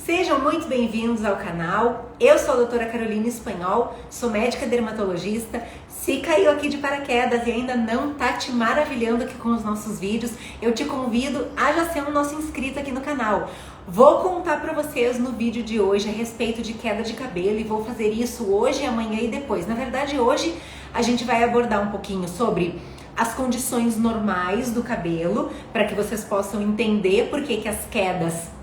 Sejam muito bem-vindos ao canal. Eu sou a doutora Carolina Espanhol, sou médica dermatologista. Se caiu aqui de paraquedas e ainda não tá te maravilhando aqui com os nossos vídeos, eu te convido a já ser um nosso inscrito aqui no canal. Vou contar para vocês no vídeo de hoje a respeito de queda de cabelo e vou fazer isso hoje, amanhã e depois. Na verdade, hoje a gente vai abordar um pouquinho sobre as condições normais do cabelo, para que vocês possam entender por que as quedas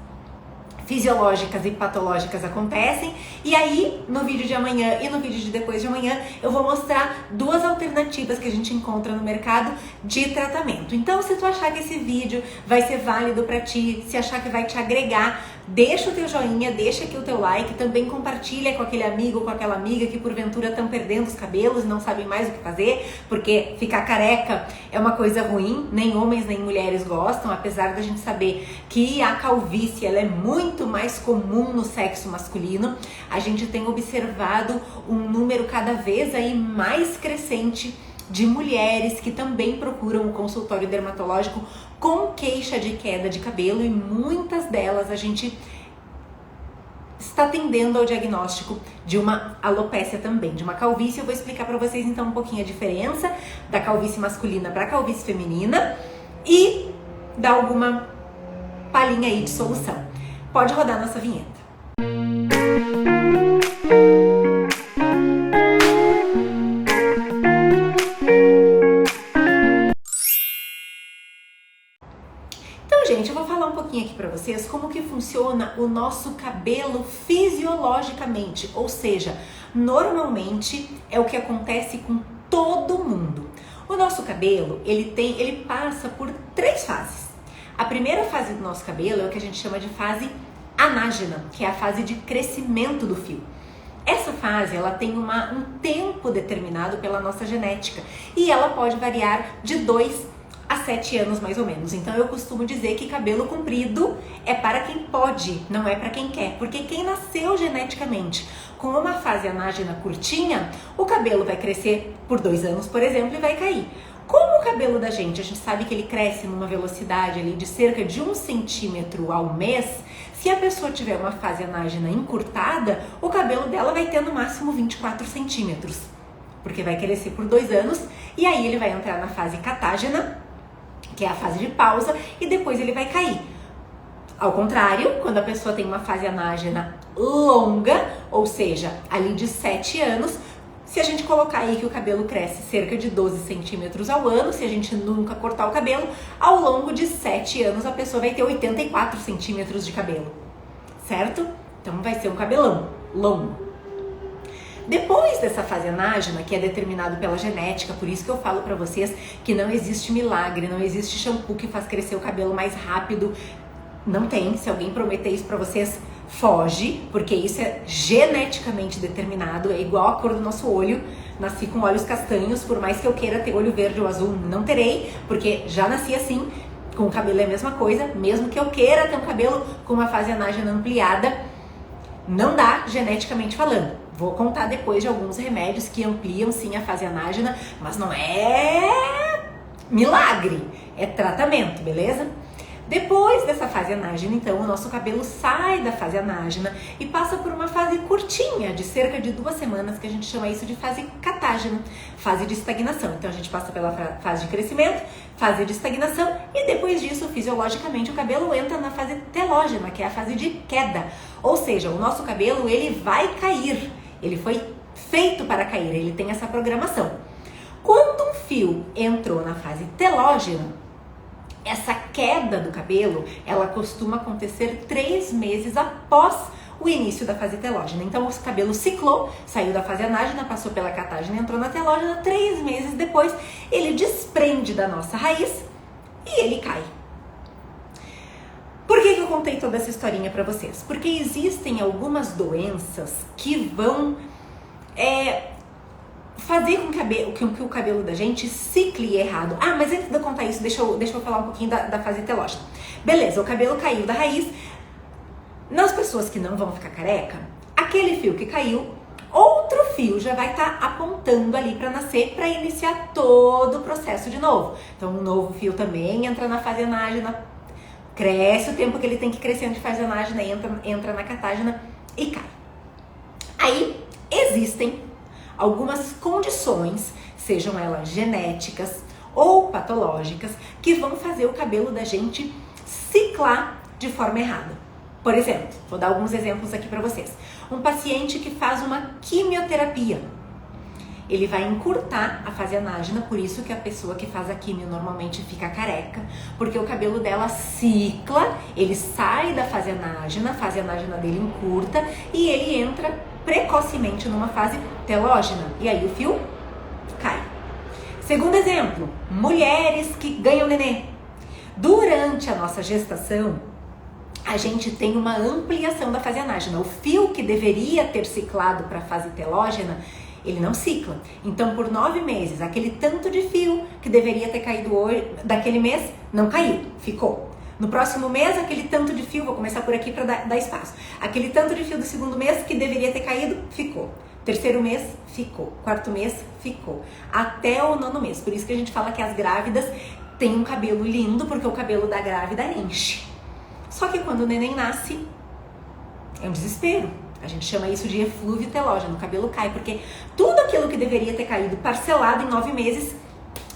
fisiológicas e patológicas acontecem. E aí, no vídeo de amanhã e no vídeo de depois de amanhã, eu vou mostrar duas alternativas que a gente encontra no mercado de tratamento. Então, se tu achar que esse vídeo vai ser válido para ti, se achar que vai te agregar, deixa o teu joinha, deixa aqui o teu like, também compartilha com aquele amigo ou com aquela amiga que porventura estão perdendo os cabelos e não sabem mais o que fazer, porque ficar careca é uma coisa ruim, nem homens nem mulheres gostam, apesar da gente saber que a calvície ela é muito mais comum no sexo masculino. A gente tem observado um número cada vez aí mais crescente de mulheres que também procuram o consultório dermatológico com queixa de queda de cabelo, e muitas delas a gente está tendendo ao diagnóstico de uma alopécia também, de uma calvície. Eu vou explicar para vocês então um pouquinho a diferença da calvície masculina para a calvície feminina e dar alguma palhinha aí de solução. Pode rodar nossa vinheta. Então, gente, eu vou falar um pouquinho aqui pra vocês como que funciona o nosso cabelo fisiologicamente, ou seja, normalmente é o que acontece com todo mundo. O nosso cabelo, ele passa por três fases. A primeira fase do nosso cabelo é o que a gente chama de fase anágena, que é a fase de crescimento do fio. Essa fase, ela tem um tempo determinado pela nossa genética e ela pode variar de 2 a 7 anos mais ou menos. Então eu costumo dizer que cabelo comprido é para quem pode, não é para quem quer, porque quem nasceu geneticamente com uma fase anágena curtinha, o cabelo vai crescer por 2 anos, por exemplo, e vai cair. Como o cabelo da gente, a gente sabe que ele cresce numa velocidade ali de cerca de 1 centímetro ao mês, se a pessoa tiver uma fase anágena encurtada, o cabelo dela vai ter no máximo 24 centímetros, porque vai crescer por 2 anos, e aí ele vai entrar na fase catágena, que é a fase de pausa, e depois ele vai cair. Ao contrário, quando a pessoa tem uma fase anágena longa, ou seja, ali de 7 anos, se a gente colocar aí que o cabelo cresce cerca de 12 centímetros ao ano, se a gente nunca cortar o cabelo, ao longo de 7 anos a pessoa vai ter 84 centímetros de cabelo, certo? Então vai ser um cabelão longo. Depois dessa fase anágena, que é determinado pela genética, por isso que eu falo pra vocês que não existe milagre, não existe shampoo que faz crescer o cabelo mais rápido. Não tem. Se alguém prometer isso pra vocês, foge, porque isso é geneticamente determinado, é igual a cor do nosso olho. Nasci com olhos castanhos, por mais que eu queira ter olho verde ou azul, não terei, porque já nasci assim. Com o cabelo é a mesma coisa, mesmo que eu queira ter um cabelo com uma fase anágena ampliada, não dá geneticamente falando. Vou contar depois de alguns remédios que ampliam sim a fase anágena, mas não é milagre, é tratamento, beleza? Depois dessa fase anágena, então, o nosso cabelo sai da fase anágena e passa por uma fase curtinha, de cerca de 2 semanas, que a gente chama isso de fase catágena, fase de estagnação. Então, a gente passa pela fase de crescimento, fase de estagnação, e depois disso, fisiologicamente, o cabelo entra na fase telógena, que é a fase de queda. Ou seja, o nosso cabelo, ele vai cair, ele foi feito para cair, ele tem essa programação. Quando um fio entrou na fase telógena, essa queda do cabelo, ela costuma acontecer 3 meses após o início da fase telógena. Então, o cabelo ciclou, saiu da fase anágena, passou pela catágena, entrou na telógena, 3 meses depois, ele desprende da nossa raiz e ele cai. Por que eu contei toda essa historinha pra vocês? Porque existem algumas doenças que vão fazer com que o cabelo da gente cicle errado. Ah, mas antes de eu contar isso, deixa eu falar um pouquinho da fase telógena. Beleza, o cabelo caiu da raiz. Nas pessoas que não vão ficar careca, aquele fio que caiu, outro fio já vai estar apontando ali para nascer, para iniciar todo o processo de novo. Então, um novo fio também entra na fase anágena. cresce o tempo que ele tem que crescer de fase anágena, entra na catágena e cai. Aí existem algumas condições, sejam elas genéticas ou patológicas, que vão fazer o cabelo da gente ciclar de forma errada. Por exemplo, vou dar alguns exemplos aqui para vocês. Um paciente que faz uma quimioterapia, ele vai encurtar a fase anágena, por isso que a pessoa que faz a quimio normalmente fica careca, porque o cabelo dela cicla, ele sai da fase anágena, a fase anágena dele encurta e ele entra precocemente numa fase telógena, e aí o fio cai. Segundo exemplo, mulheres que ganham nenê. Durante a nossa gestação, a gente tem uma ampliação da fase anágena. O fio que deveria ter ciclado para a fase telógena, ele não cicla. Então, por 9 meses, aquele tanto de fio que deveria ter caído hoje, daquele mês, não caiu, ficou. No próximo mês, aquele tanto de fio, vou começar por aqui para dar espaço. Aquele tanto de fio do segundo mês que deveria ter caído, ficou. Terceiro mês, ficou. Quarto mês, ficou. Até o 9º mês. Por isso que a gente fala que as grávidas têm um cabelo lindo, porque o cabelo da grávida enche. Só que quando o neném nasce, é um desespero. A gente chama isso de eflúvio telógeno, o cabelo cai, porque tudo aquilo que deveria ter caído parcelado em 9 meses,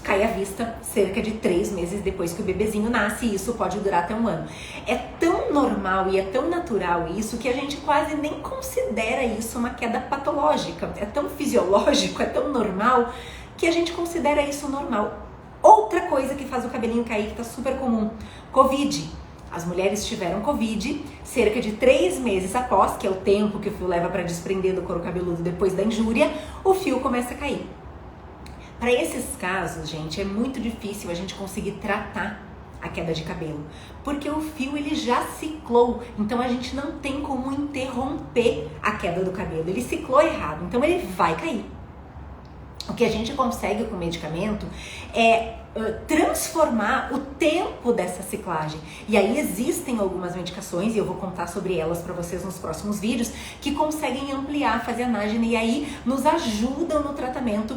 cai à vista cerca de 3 meses depois que o bebezinho nasce, e isso pode durar até 1 ano. É tão normal e é tão natural isso que a gente quase nem considera isso uma queda patológica. É tão fisiológico, é tão normal, que a gente considera isso normal. Outra coisa que faz o cabelinho cair, que tá super comum, Covid. As mulheres tiveram Covid, cerca de 3 meses após, que é o tempo que o fio leva para desprender do couro cabeludo depois da injúria, o fio começa a cair. Para esses casos, gente, é muito difícil a gente conseguir tratar a queda de cabelo, porque o fio ele já ciclou, então a gente não tem como interromper a queda do cabelo, ele ciclou errado, então ele vai cair. O que a gente consegue com o medicamento é transformar o tempo dessa ciclagem. E aí existem algumas medicações, e eu vou contar sobre elas para vocês nos próximos vídeos, que conseguem ampliar a fase anágena e aí nos ajudam no tratamento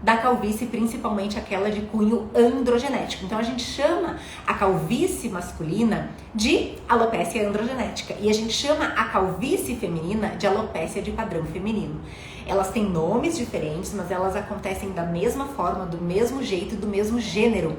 da calvície, principalmente aquela de cunho androgenético. Então a gente chama a calvície masculina de alopécia androgenética e a gente chama a calvície feminina de alopécia de padrão feminino. Elas têm nomes diferentes, mas elas acontecem da mesma forma, do mesmo jeito e do mesmo gênero.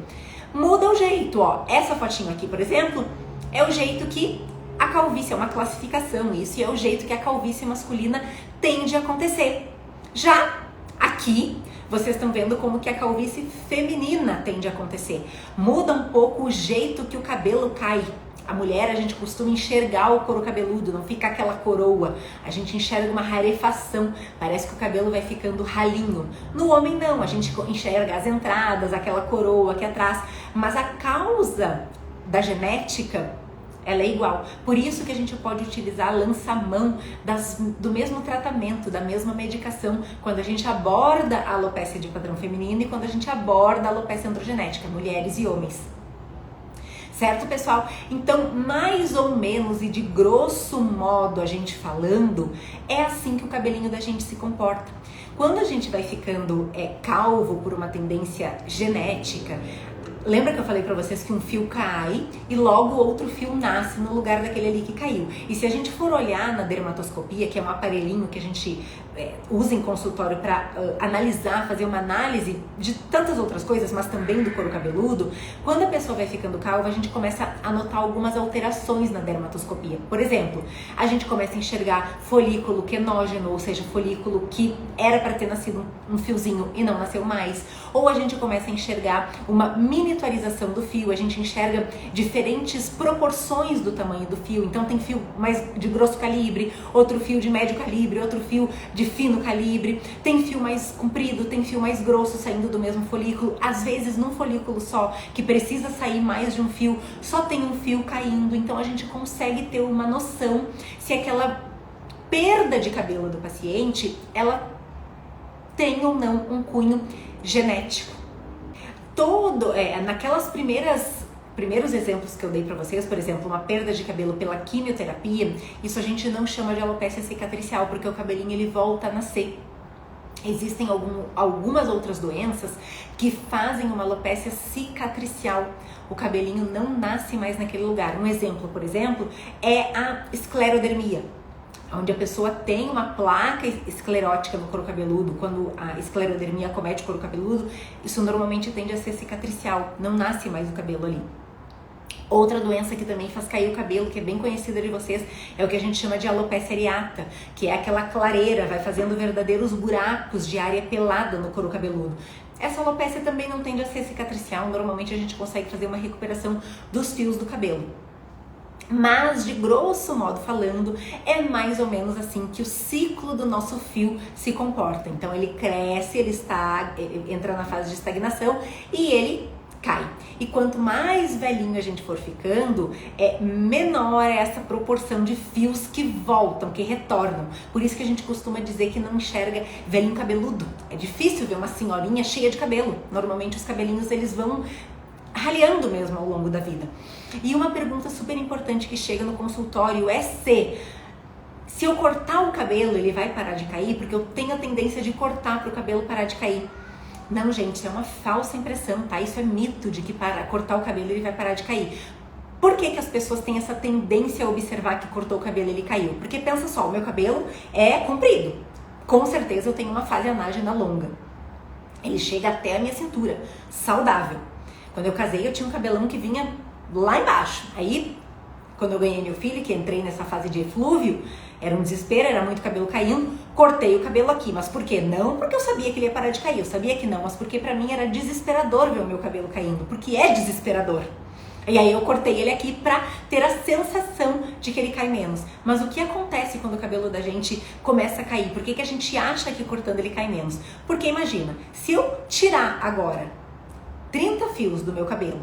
Muda o jeito, ó. Essa fotinho aqui, por exemplo, é o jeito que a calvície, é uma classificação isso, e é o jeito que a calvície masculina tende a acontecer. Já aqui, vocês estão vendo como que a calvície feminina tende a acontecer. Muda um pouco o jeito que o cabelo cai. A mulher, a gente costuma enxergar o couro cabeludo, não fica aquela coroa. A gente enxerga uma rarefação, parece que o cabelo vai ficando ralinho. No homem não, a gente enxerga as entradas, aquela coroa aqui atrás. Mas a causa da genética, ela é igual. Por isso que a gente pode utilizar lança-mão do mesmo tratamento, da mesma medicação, quando a gente aborda a alopécia de padrão feminino e quando a gente aborda a alopécia androgenética, mulheres e homens. Certo, pessoal? Então, mais ou menos e de grosso modo a gente falando, é assim que o cabelinho da gente se comporta. Quando a gente vai ficando calvo por uma tendência genética, lembra que eu falei pra vocês que um fio cai e logo outro fio nasce no lugar daquele ali que caiu? E se a gente for olhar na dermatoscopia, que é um aparelhinho que a gente usa em consultório para analisar, fazer uma análise de tantas outras coisas, mas também do couro cabeludo, quando a pessoa vai ficando calva, a gente começa a notar algumas alterações na dermatoscopia. Por exemplo, a gente começa a enxergar folículo quenógeno, ou seja, folículo que era para ter nascido um fiozinho e não nasceu mais. Ou a gente começa a enxergar uma miniaturização do fio, a gente enxerga diferentes proporções do tamanho do fio. Então tem fio mais de grosso calibre, outro fio de médio calibre, outro fio de fino calibre, tem fio mais comprido, tem fio mais grosso saindo do mesmo folículo. Às vezes num folículo só, que precisa sair mais de um fio, só tem um fio caindo. Então a gente consegue ter uma noção se aquela perda de cabelo do paciente, ela tem ou não um cunho genético. Naquelas primeiros exemplos que eu dei pra vocês, por exemplo, uma perda de cabelo pela quimioterapia, isso a gente não chama de alopécia cicatricial, porque o cabelinho ele volta a nascer. Existem algumas outras doenças que fazem uma alopecia cicatricial. O cabelinho não nasce mais naquele lugar. Um exemplo, por exemplo, é a esclerodermia, onde a pessoa tem uma placa esclerótica no couro cabeludo. Quando a esclerodermia acomete o couro cabeludo, isso normalmente tende a ser cicatricial, não nasce mais o cabelo ali. Outra doença que também faz cair o cabelo, que é bem conhecida de vocês, é o que a gente chama de alopecia areata, que é aquela clareira, vai fazendo verdadeiros buracos de área pelada no couro cabeludo. Essa alopecia também não tende a ser cicatricial, normalmente a gente consegue fazer uma recuperação dos fios do cabelo. Mas, de grosso modo falando, é mais ou menos assim que o ciclo do nosso fio se comporta. Então ele cresce, ele entra na fase de estagnação e ele cai. E quanto mais velhinho a gente for ficando, menor é essa proporção de fios que voltam, que retornam. Por isso que a gente costuma dizer que não enxerga velhinho cabeludo. É difícil ver uma senhorinha cheia de cabelo. Normalmente os cabelinhos eles vão raleando mesmo ao longo da vida. E uma pergunta super importante que chega no consultório é se eu cortar o cabelo ele vai parar de cair, porque eu tenho a tendência de cortar para o cabelo parar de cair. Não, gente, isso é uma falsa impressão, tá? Isso é mito de que para cortar o cabelo ele vai parar de cair. Por que as pessoas têm essa tendência a observar que cortou o cabelo e ele caiu? Porque pensa só, o meu cabelo é comprido. Com certeza eu tenho uma falianágena longa. Ele chega até a minha cintura, saudável. Quando eu casei eu tinha um cabelão que vinha lá embaixo. Aí, quando eu ganhei meu filho, que entrei nessa fase de eflúvio, era um desespero, era muito cabelo caindo, cortei o cabelo aqui. Mas por quê? Não porque eu sabia que ele ia parar de cair, eu sabia que não, mas porque pra mim era desesperador ver o meu cabelo caindo, porque é desesperador. E aí eu cortei ele aqui pra ter a sensação de que ele cai menos. Mas o que acontece quando o cabelo da gente começa a cair? Por que a gente acha que cortando ele cai menos? Porque imagina, se eu tirar agora 30 fios do meu cabelo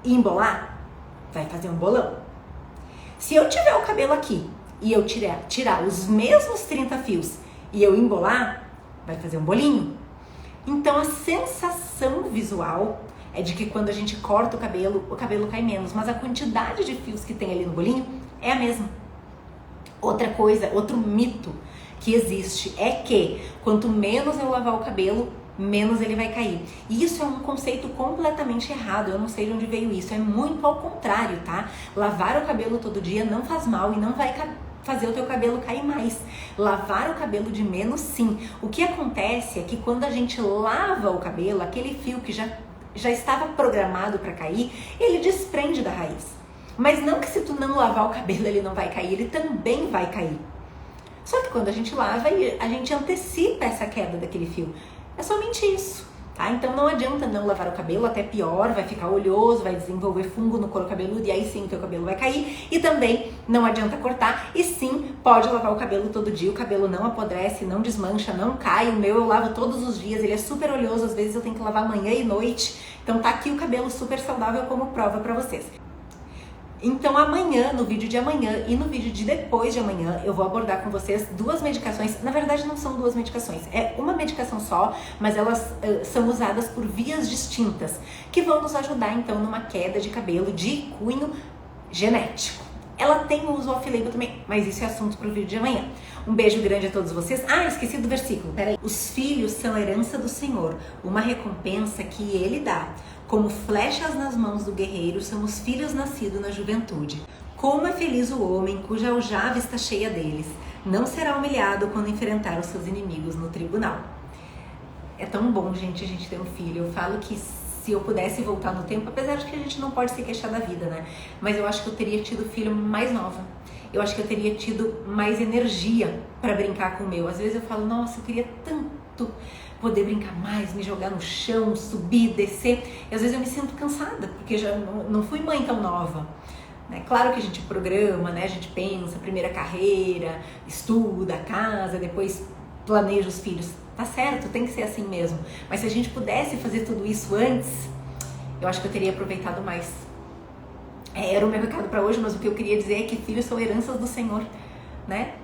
e embolar, vai fazer um bolão. Se eu tiver o cabelo aqui e eu tirar os mesmos 30 fios e eu embolar, vai fazer um bolinho. Então a sensação visual é de que quando a gente corta o cabelo cai menos, mas a quantidade de fios que tem ali no bolinho é a mesma. Outra coisa, outro mito que existe é que quanto menos eu lavar o cabelo, menos ele vai cair. E isso é um conceito completamente errado, eu não sei de onde veio isso, é muito ao contrário, tá? Lavar o cabelo todo dia não faz mal e não vai fazer o teu cabelo cair mais. Lavar o cabelo de menos, sim. O que acontece é que quando a gente lava o cabelo, aquele fio que já estava programado para cair, ele desprende da raiz. Mas não que se tu não lavar o cabelo ele não vai cair, ele também vai cair. Só que quando a gente lava, a gente antecipa essa queda daquele fio. É somente isso, tá? Então não adianta não lavar o cabelo, até pior, vai ficar oleoso, vai desenvolver fungo no couro cabeludo e aí sim o teu cabelo vai cair. E também não adianta cortar e sim, pode lavar o cabelo todo dia, o cabelo não apodrece, não desmancha, não cai. O meu eu lavo todos os dias, ele é super oleoso, às vezes eu tenho que lavar manhã e noite. Então tá aqui o cabelo super saudável como prova pra vocês. Então amanhã, no vídeo de amanhã e no vídeo de depois de amanhã, eu vou abordar com vocês duas medicações. Na verdade não são duas medicações, é uma medicação só, mas elas são usadas por vias distintas, que vão nos ajudar então numa queda de cabelo de cunho genético. Ela tem uso off-label também, mas isso é assunto para o vídeo de amanhã. Um beijo grande a todos vocês. Ah, esqueci do versículo, peraí. Os filhos são herança do Senhor, uma recompensa que Ele dá. Como flechas nas mãos do guerreiro, são os filhos nascidos na juventude. Como é feliz o homem cuja aljava está cheia deles. Não será humilhado quando enfrentar os seus inimigos no tribunal. É tão bom, gente, a gente ter um filho. Eu falo que se eu pudesse voltar no tempo, apesar de que a gente não pode se queixar da vida, né? Mas eu acho que eu teria tido filho mais nova. Eu acho que eu teria tido mais energia para brincar com o meu. Às vezes eu falo, nossa, eu queria tanto poder brincar mais, me jogar no chão, subir, descer. E às vezes eu me sinto cansada, porque já não fui mãe tão nova. Né? Claro que a gente programa, né? A gente pensa, primeira carreira, estuda, casa, depois planeja os filhos. Tá certo, tem que ser assim mesmo. Mas se a gente pudesse fazer tudo isso antes, eu acho que eu teria aproveitado mais. Era o meu recado para hoje, mas o que eu queria dizer é que filhos são heranças do Senhor, né?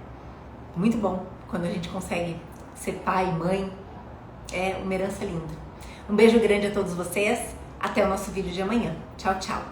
Muito bom quando a gente consegue ser pai, mãe. É uma herança linda. Um beijo grande a todos vocês. Até o nosso vídeo de amanhã. Tchau, tchau.